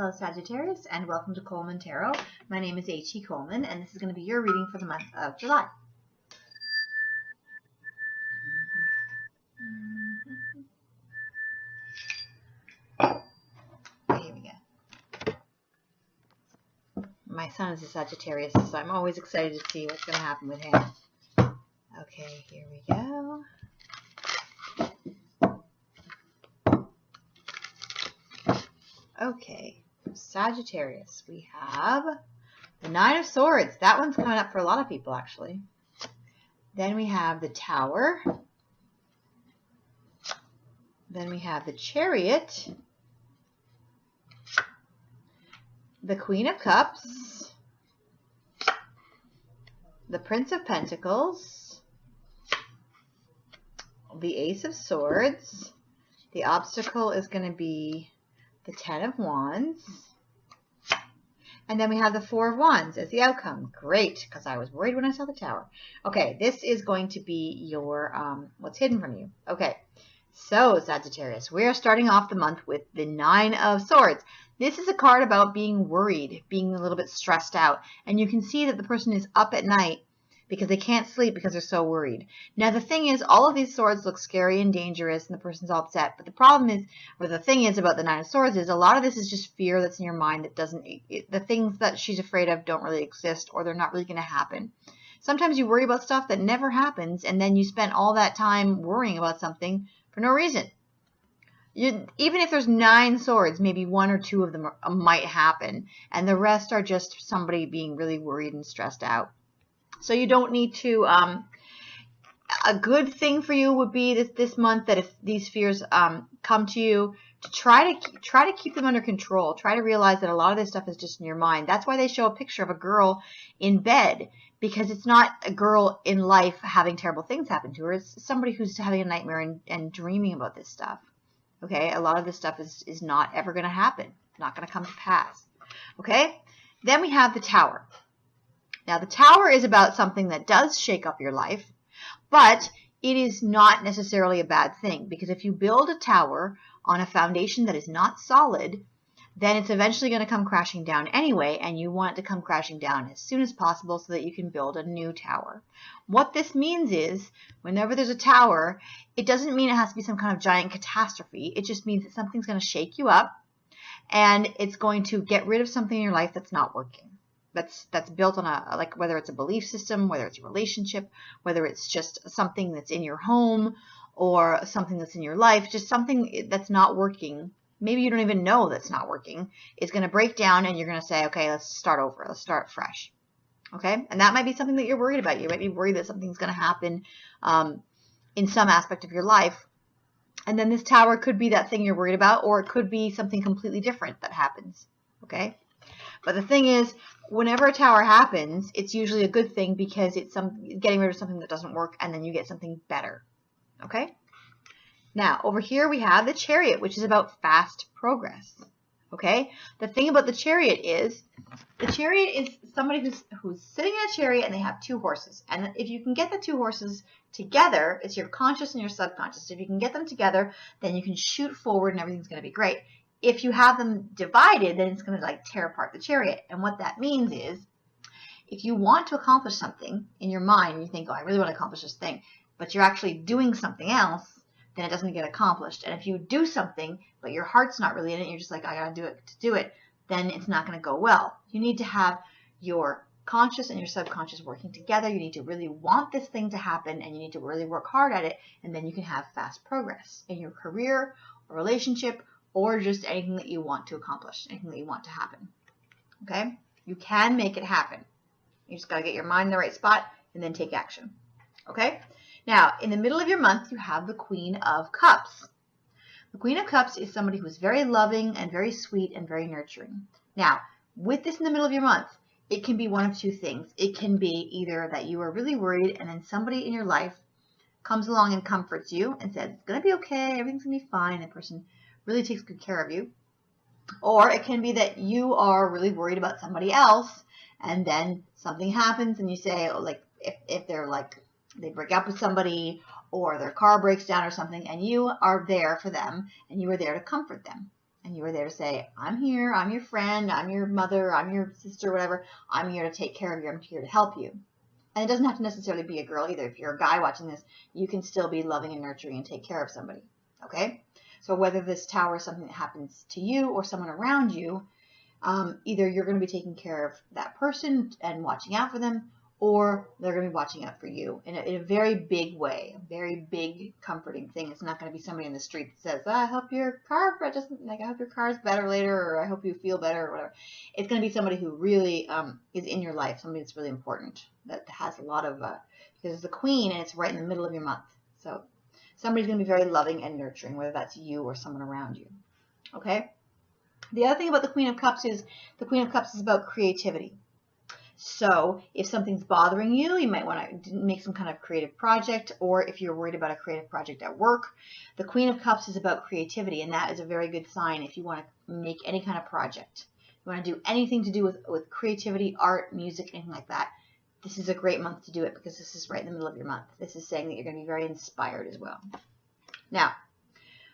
Hello Sagittarius, and welcome to Coleman Tarot. My name is H.E. Coleman, and this is going to be your reading for the month of July. Okay, here we go. My son is a Sagittarius, so I'm always excited to see what's going to happen with him. Okay, here we go. Okay, Sagittarius, we have the Nine of Swords. That one's coming up for a lot of people, actually. Then we have the Tower. Then we have the Chariot. The Queen of Cups. The Prince of Pentacles. The Ace of Swords. The obstacle is going to be the Ten of Wands. And then we have the Four of Wands as the outcome. Great, because I was worried when I saw the Tower. Okay, this is going to be your, what's hidden from you. Okay, so Sagittarius, we are starting off the month with the Nine of Swords. This is a card about being worried, being a little bit stressed out. And you can see that the person is up at night because they can't sleep because they're so worried. Now, the thing is, all of these swords look scary and dangerous, and the person's all upset. But the problem is, or the thing is about the Nine of Swords is a lot of this is just fear that's in your mind that doesn't, the things that she's afraid of don't really exist, or they're not really going to happen. Sometimes you worry about stuff that never happens, and then you spend all that time worrying about something for no reason. Even if there's 9 swords, maybe 1 or 2 of them might happen, and the rest are just somebody being really worried and stressed out. So you don't need to, a good thing for you would be this month that if these fears come to you, to try to keep them under control. Try to realize that a lot of this stuff is just in your mind. That's why they show a picture of a girl in bed, because it's not a girl in life having terrible things happen to her. It's somebody who's having a nightmare and dreaming about this stuff. Okay, a lot of this stuff is not ever going to happen. Not going to come to pass. Okay, then we have the Tower. Now, the Tower is about something that does shake up your life, but it is not necessarily a bad thing, because if you build a tower on a foundation that is not solid, then it's eventually going to come crashing down anyway, and you want it to come crashing down as soon as possible so that you can build a new tower. What this means is, whenever there's a tower, it doesn't mean it has to be some kind of giant catastrophe. It just means that something's going to shake you up, and it's going to get rid of something in your life that's not working. That's built on like whether it's a belief system, whether it's a relationship, whether it's just something that's in your home or something that's in your life, just something that's not working. Maybe you don't even know that's not working. It's going to break down, and you're going to say, okay, let's start over. Let's start fresh. Okay? And that might be something that you're worried about. You might be worried that something's going to happen in some aspect of your life. And then this tower could be that thing you're worried about, or it could be something completely different that happens. Okay? But the thing is, whenever a tower happens, it's usually a good thing, because it's getting rid of something that doesn't work, and then you get something better. Okay? Now, over here we have the Chariot, which is about fast progress. Okay? The thing about the Chariot is somebody who's sitting in a chariot, and they have 2 horses. And if you can get the 2 horses together, it's your conscious and your subconscious. If you can get them together, then you can shoot forward, and everything's going to be great. If you have them divided, then it's going to like tear apart the chariot. And what that means is, if you want to accomplish something in your mind, and you think, oh, I really want to accomplish this thing, but you're actually doing something else, then it doesn't get accomplished. And if you do something, but your heart's not really in it, you're just like, I got to do it to do it, then it's not going to go well. You need to have your conscious and your subconscious working together. You need to really want this thing to happen, and you need to really work hard at it, and then you can have fast progress in your career or relationship, or just anything that you want to accomplish, anything that you want to happen. Okay? You can make it happen. You just got to get your mind in the right spot and then take action. Okay? Now, in the middle of your month, you have the Queen of Cups. The Queen of Cups is somebody who's very loving and very sweet and very nurturing. Now, with this in the middle of your month, it can be one of 2 things. It can be either that you are really worried, and then somebody in your life comes along and comforts you and says, it's going to be okay, everything's going to be fine, and the person really takes good care of you. Or it can be that you are really worried about somebody else, and then something happens, and you say, oh, like if they're like, they break up with somebody, or their car breaks down or something, and you are there for them, and you are there to comfort them. And you are there to say, I'm here, I'm your friend, I'm your mother, I'm your sister, whatever. I'm here to take care of you, I'm here to help you. And it doesn't have to necessarily be a girl either. If you're a guy watching this, you can still be loving and nurturing and take care of somebody. Okay? So whether this tower is something that happens to you or someone around you, either you're going to be taking care of that person and watching out for them, or they're going to be watching out for you in a very big way, a very big comforting thing. It's not going to be somebody in the street that says, I hope your car, I hope your car's better later, or I hope you feel better, or whatever. It's going to be somebody who really is in your life, somebody that's really important, that has a lot of, because it's the queen and it's right in the middle of your month. So somebody's going to be very loving and nurturing, whether that's you or someone around you. Okay? The other thing about the Queen of Cups is the Queen of Cups is about creativity. So if something's bothering you, you might want to make some kind of creative project, or if you're worried about a creative project at work, the Queen of Cups is about creativity, and that is a very good sign if you want to make any kind of project. You want to do anything to do with creativity, art, music, anything like that. This is a great month to do it because this is right in the middle of your month. This is saying that you're going to be very inspired as well. Now,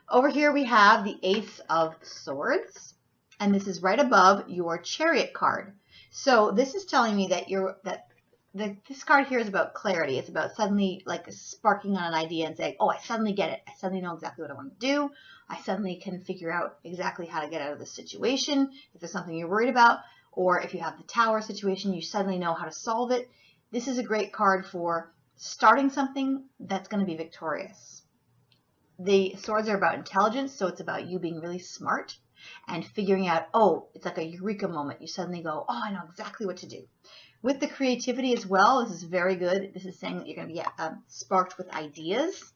over here we have the Ace of Swords, and this is right above your Chariot card. So this is telling me that this card here is about clarity. It's about suddenly like sparking on an idea and saying, oh, I suddenly get it. I suddenly know exactly what I want to do. I suddenly can figure out exactly how to get out of this situation. If there's something you're worried about, or if you have the tower situation, you suddenly know how to solve it. This is a great card for starting something that's going to be victorious. The swords are about intelligence, so it's about you being really smart and figuring out, oh, it's like a eureka moment. You suddenly go, oh, I know exactly what to do. With the creativity as well, this is very good. This is saying that you're going to be sparked with ideas,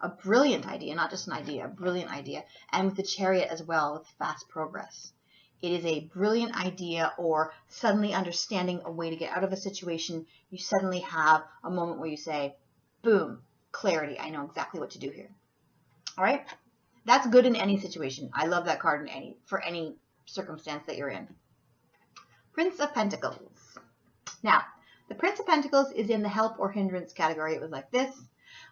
a brilliant idea, not just an idea, a brilliant idea. And with the Chariot as well, with fast progress. It is a brilliant idea, or suddenly understanding a way to get out of a situation. You suddenly have a moment where you say, boom, clarity. I know exactly what to do here. All right? That's good in any situation. I love that card for any circumstance that you're in. Prince of Pentacles. Now, the Prince of Pentacles is in the help or hindrance category. It was like this,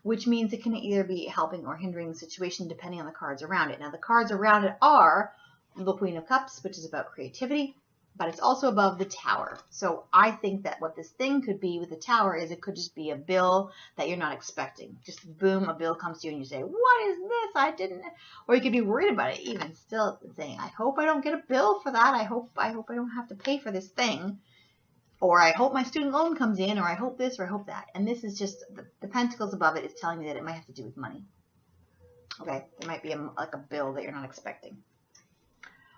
which means it can either be helping or hindering the situation depending on the cards around it. Now, the cards around it are the Queen of Cups, which is about creativity, but it's also above the Tower. So I think that what this thing could be with the Tower is it could just be a bill that you're not expecting. Just boom, a bill comes to you and you say, what is this? I didn't. Or you could be worried about it even still, saying, I hope I don't get a bill for that. I hope I don't have to pay for this thing. Or I hope my student loan comes in, or I hope this, or I hope that. And this is just, the pentacles above it is telling me that it might have to do with money. Okay, there might be like a bill that you're not expecting.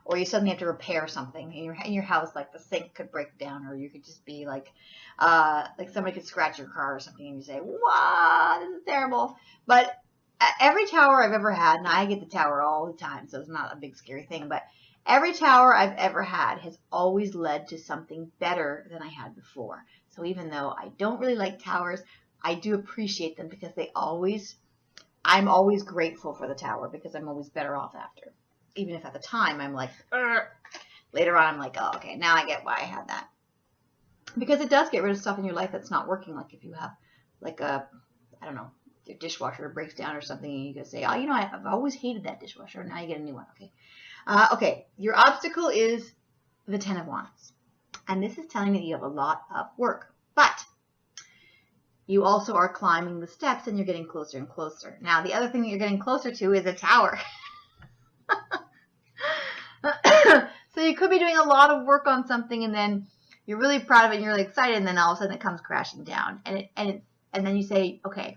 Or you suddenly have to repair something in your house, like the sink could break down, or you could just be like somebody could scratch your car or something, and you say, wow, this is terrible. But every tower I've ever had, and I get the tower all the time, so it's not a big scary thing, but every tower I've ever had has always led to something better than I had before. So even though I don't really like towers, I do appreciate them because I'm always grateful for the tower because I'm always better off after. Even if at the time I'm like, ugh. Later on I'm like, oh, okay, now I get why I had that. Because it does get rid of stuff in your life that's not working. Like if you have like I don't know, your dishwasher breaks down or something, and you can say, oh, you know, I've always hated that dishwasher. Now you get a new one. Okay. Okay, your obstacle is the Ten of Wands. And this is telling me that you have a lot of work. But you also are climbing the steps and you're getting closer and closer. Now, the other thing that you're getting closer to is a tower. So you could be doing a lot of work on something, and then you're really proud of it and you're really excited, and then all of a sudden it comes crashing down. And then you say, okay,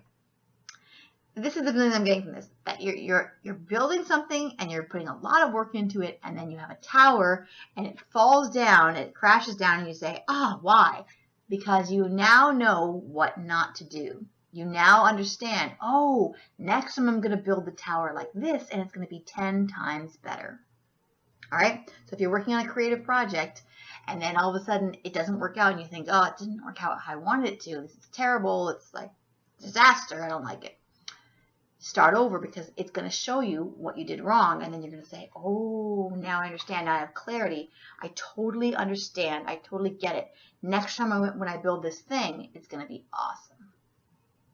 this is the feeling I'm getting from this, that you're building something and you're putting a lot of work into it, and then you have a tower and it falls down, it crashes down, and you say, why? Because you now know what not to do. You now understand, oh, next time I'm going to build the tower like this, and it's going to be 10 times better. All right? So if you're working on a creative project, and then all of a sudden it doesn't work out, and you think, oh, it didn't work out how I wanted it to. This is terrible. It's like disaster. I don't like it. Start over, because it's going to show you what you did wrong, and then you're going to say, oh, now I understand. Now I have clarity. I totally understand. I totally get it. Next time when I build this thing, it's going to be awesome.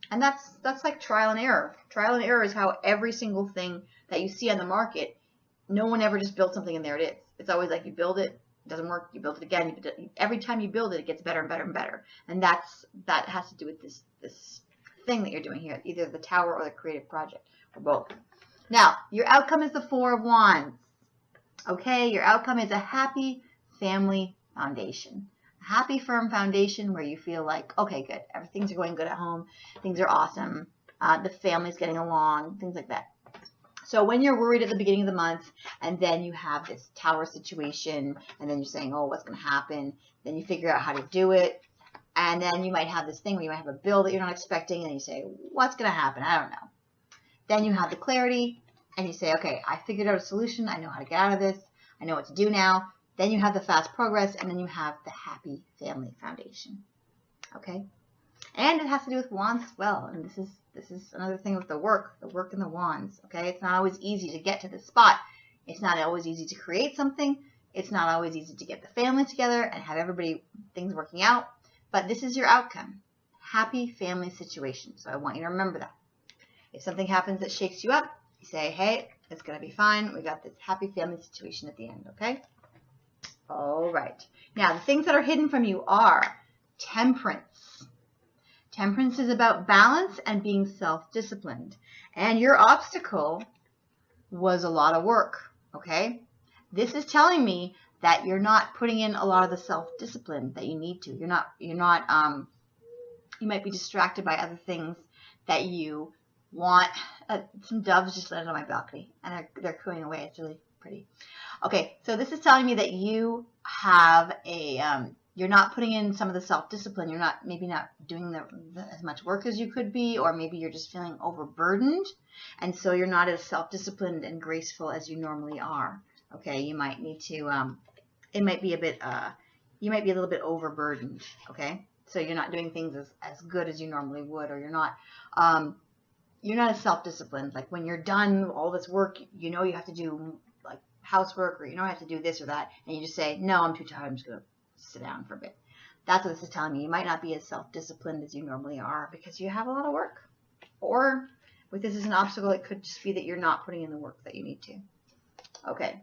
And that's like trial and error. Trial and error is how every single thing that you see on the market no one ever just built something and there it is. It's always like you build it, it doesn't work, you build it again. Every time you build it, it gets better and better and better. And that has to do with this thing that you're doing here, either the tower or the creative project, or both. Now, your outcome is the Four of Wands. Okay, your outcome is a happy family foundation. A happy, firm foundation where you feel like, okay, good, things are going good at home, things are awesome, the family's getting along, things like that. So when you're worried at the beginning of the month, and then you have this tower situation, and then you're saying, oh, what's going to happen? Then you figure out how to do it. And then you might have this thing where you might have a bill that you're not expecting, and you say, what's going to happen? I don't know. Then you have the clarity, and you say, okay, I figured out a solution. I know how to get out of this. I know what to do now. Then you have the fast progress, and then you have the happy family foundation. Okay? And it has to do with wands as well. And this is another thing with the work and the wands. Okay? It's not always easy to get to this spot. It's not always easy to create something. It's not always easy to get the family together and have things working out. But this is your outcome. Happy family situation. So I want you to remember that. If something happens that shakes you up, you say, hey, it's going to be fine. We got this happy family situation at the end, okay? All right. Now, the things that are hidden from you are temperance. Temperance is about balance and being self-disciplined. And your obstacle was a lot of work, okay? This is telling me that you're not putting in a lot of the self-discipline that you need to. You might be distracted by other things that you want. Some doves just landed on my balcony, and they're cooing away. It's really pretty. Okay, so this is telling me that you have you're not putting in some of the self-discipline. You're maybe not doing as much work as you could be, or maybe you're just feeling overburdened, and so you're not as self-disciplined and graceful as you normally are. Okay, you might need to, it might be a bit, you might be a little bit overburdened, okay? So you're not doing things as good as you normally would, or you're not as self-disciplined. Like when you're done all this work, you know you have to do like housework, or you know you have to do this or that, and you just say, no, I'm too tired, I'm just going to sit down for a bit. That's what this is telling me. You might not be as self-disciplined as you normally are because you have a lot of work. Or with this as an obstacle, it could just be that you're not putting in the work that you need to. Okay.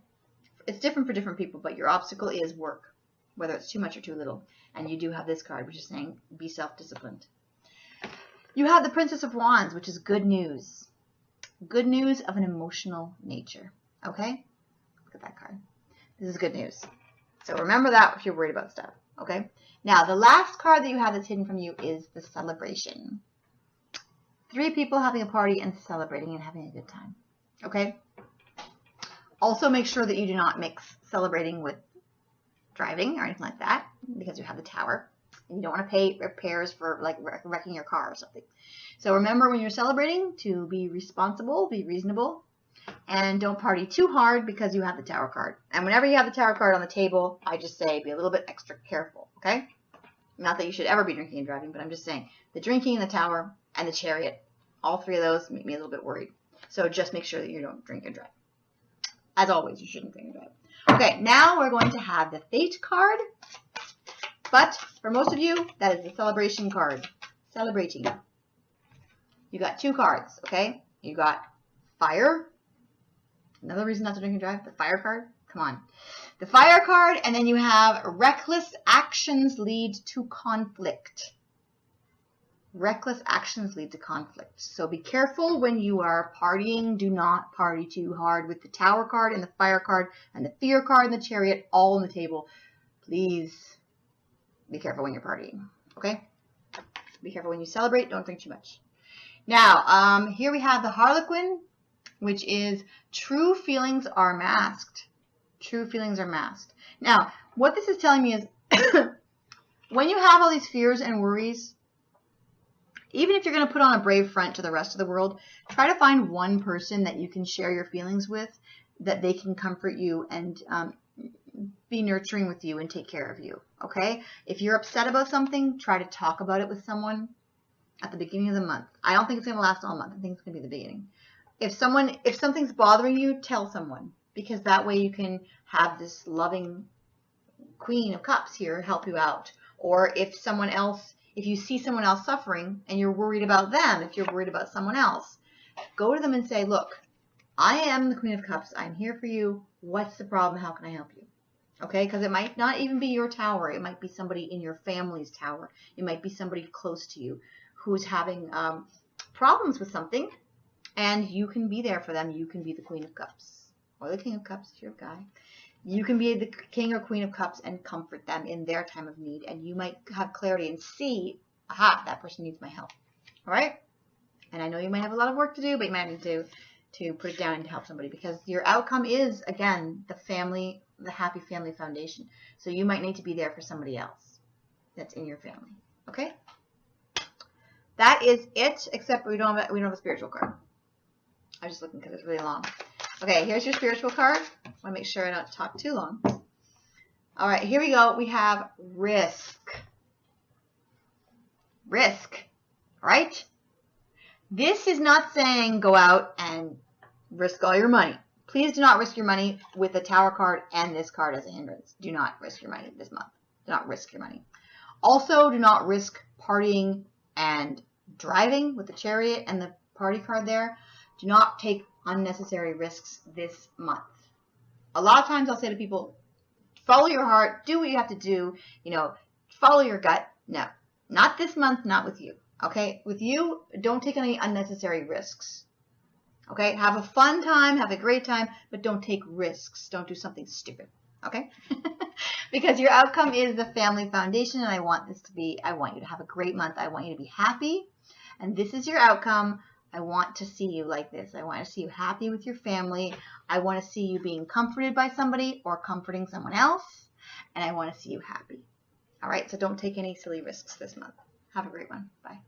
It's different for different people, but your obstacle is work, whether it's too much or too little. And you do have this card, which is saying be self-disciplined. You have the Princess of Wands, which is good news. Good news of an emotional nature. Okay? Look at that card. This is good news. So remember that if you're worried about stuff. Okay? Now, the last card that you have that's hidden from you is the celebration. 3 people having a party and celebrating and having a good time. Okay? Also, make sure that you do not mix celebrating with driving or anything like that, because you have the tower. And you don't want to pay repairs for like wrecking your car or something. So remember, when you're celebrating, to be responsible, be reasonable, and don't party too hard because you have the tower card. And whenever you have the tower card on the table, I just say be a little bit extra careful, okay? Not that you should ever be drinking and driving, but I'm just saying the drinking, the tower, and the chariot, all 3 of those make me a little bit worried. So just make sure that you don't drink and drive. As always, you shouldn't drink and drive. Okay, now we're going to have the Fate card. But for most of you, that is the celebration card. Celebrating. You got 2 cards, okay? You got fire. Another reason not to drink and drive, the fire card. Come on. The fire card, and then you have reckless actions lead to conflict. Reckless actions lead to conflict. So be careful when you are partying. Do not party too hard with the tower card and the fire card and the fear card and the chariot all on the table. Please be careful when you're partying. Okay? Be careful when you celebrate. Don't drink too much. Now, here we have the Harlequin, which is true feelings are masked. True feelings are masked. Now, what this is telling me is when you have all these fears and worries, even if you're going to put on a brave front to the rest of the world, try to find one person that you can share your feelings with, that they can comfort you and be nurturing with you and take care of you, okay? If you're upset about something, try to talk about it with someone at the beginning of the month. I don't think it's going to last all month. I think it's going to be the beginning. If something's bothering you, tell someone, because that way you can have this loving Queen of Cups here help you out. Or if you see someone else suffering and you're worried about them, if you're worried about someone else, go to them and say, look, I am the Queen of Cups. I'm here for you. What's the problem? How can I help you? Okay, because it might not even be your tower. It might be somebody in your family's tower. It might be somebody close to you who's having problems with something, and you can be there for them. You can be the Queen of Cups or the King of Cups if you're a guy. You can be the King or Queen of Cups and comfort them in their time of need, and you might have clarity and see, aha, that person needs my help. All right? And I know you might have a lot of work to do, but you might need to put it down and help somebody, because your outcome is, again, the family, the happy family foundation. So you might need to be there for somebody else that's in your family. Okay? That is it, except we don't have a spiritual card. I'm just looking because it's really long. Okay, here's your spiritual card. I want to make sure I don't talk too long. All right, here we go. We have risk. Risk, right? This is not saying go out and risk all your money. Please do not risk your money with the Tower card and this card as a hindrance. Do not risk your money this month. Do not risk your money. Also, do not risk partying and driving with the chariot and the party card there. Do not take unnecessary risks this month. A lot of times I'll say to people, follow your heart, do what you have to do, follow your gut. No, not this month, not with you. Okay, with you, don't take any unnecessary risks. Okay, have a fun time, have a great time, but don't take risks. Don't do something stupid. Okay, because your outcome is the family foundation, and I want you to have a great month. I want you to be happy, and this is your outcome. I want to see you like this. I want to see you happy with your family. I want to see you being comforted by somebody or comforting someone else, and I want to see you happy. All right, so don't take any silly risks this month. Have a great one. Bye.